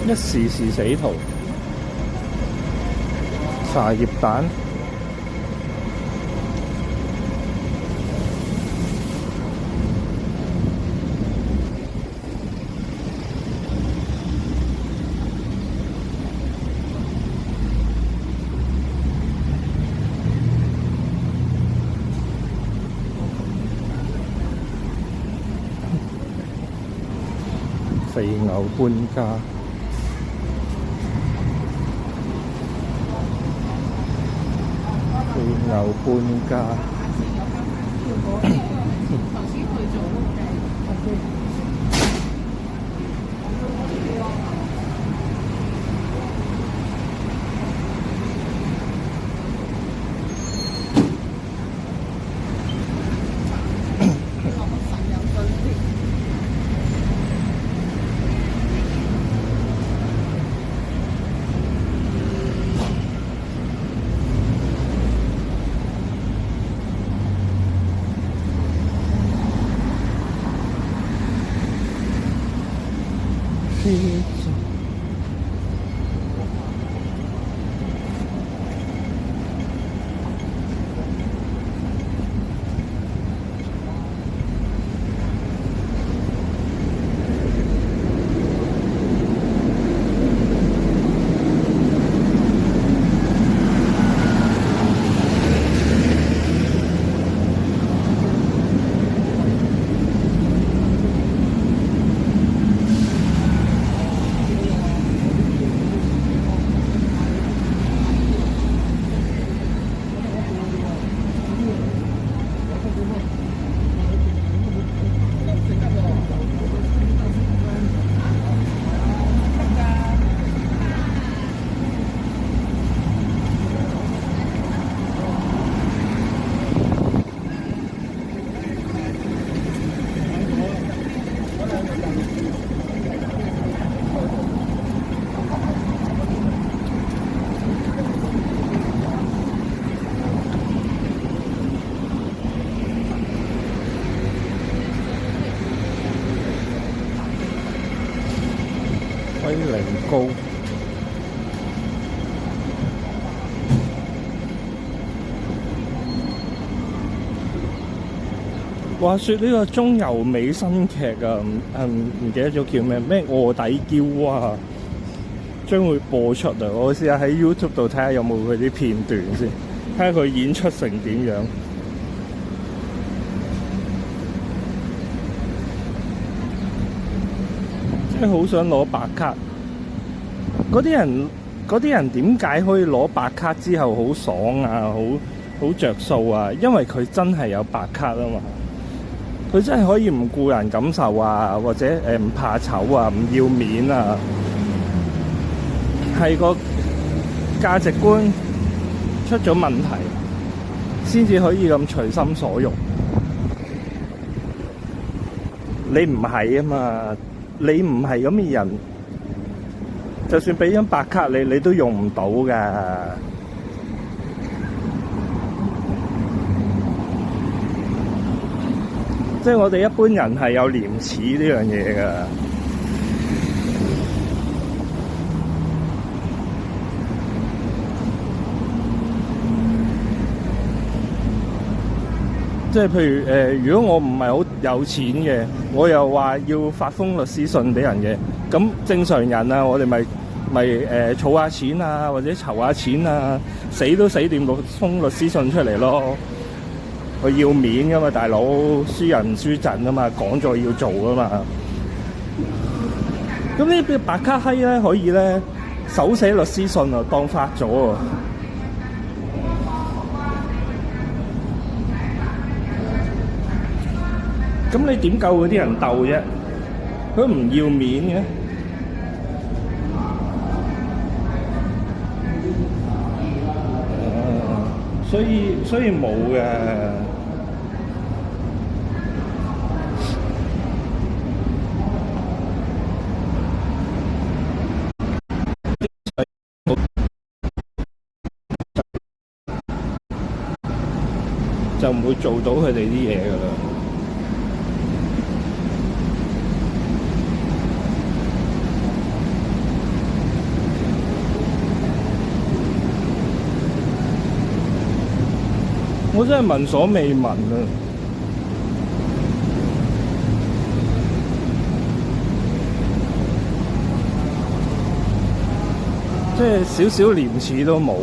一時時死圖，茶葉蛋，肥牛半價。肥牛半價。龜苓膏，話說呢個中油美新劇啊，唔記得咗叫咩臥底嬌啊，將會播出啊！我試下喺 YouTube 度睇下有冇佢啲片段先，睇下佢演出成點樣。真係好想攞白卡，嗰啲人點解可以攞白卡之後好爽啊，好着數啊？因為佢真係有白卡啊嘛，佢真係可以唔顧人感受啊，或者唔怕醜啊，唔要面啊，係個價值觀出咗問題，先至可以咁隨心所欲。你唔係啊嘛。你唔係咁嘅人，就算俾張白卡你都用唔到㗎。即係我哋一般人係有廉恥呢樣嘢㗎。即係譬如如果我唔係好有錢嘅，我又話要發封律師信俾人嘅，咁正常人啊，我哋咪儲下錢啊，或者籌下錢啊，死都死掂個封律師信出嚟咯。佢要面噶嘛，大佬，輸人唔輸陣啊嘛，講咗要做啊嘛。咁呢啲白卡閪咧，可以咧手寫律師信啊，當發咗啊！咁你點夠嗰啲人鬥啫？佢唔要面嘅，所以冇嘅。就唔會做到佢哋啲嘢㗎啦。我真係聞所未聞啊！即係少少廉恥都冇。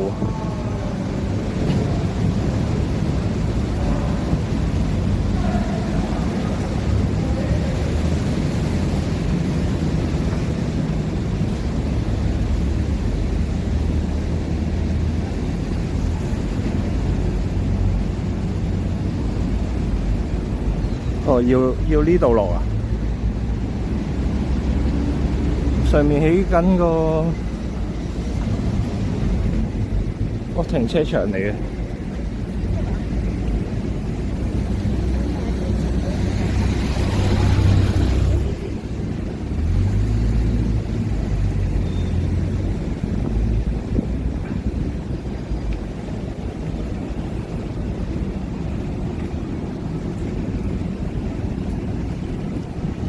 哦，要呢度落啊！上面起緊個停車場嚟嘅。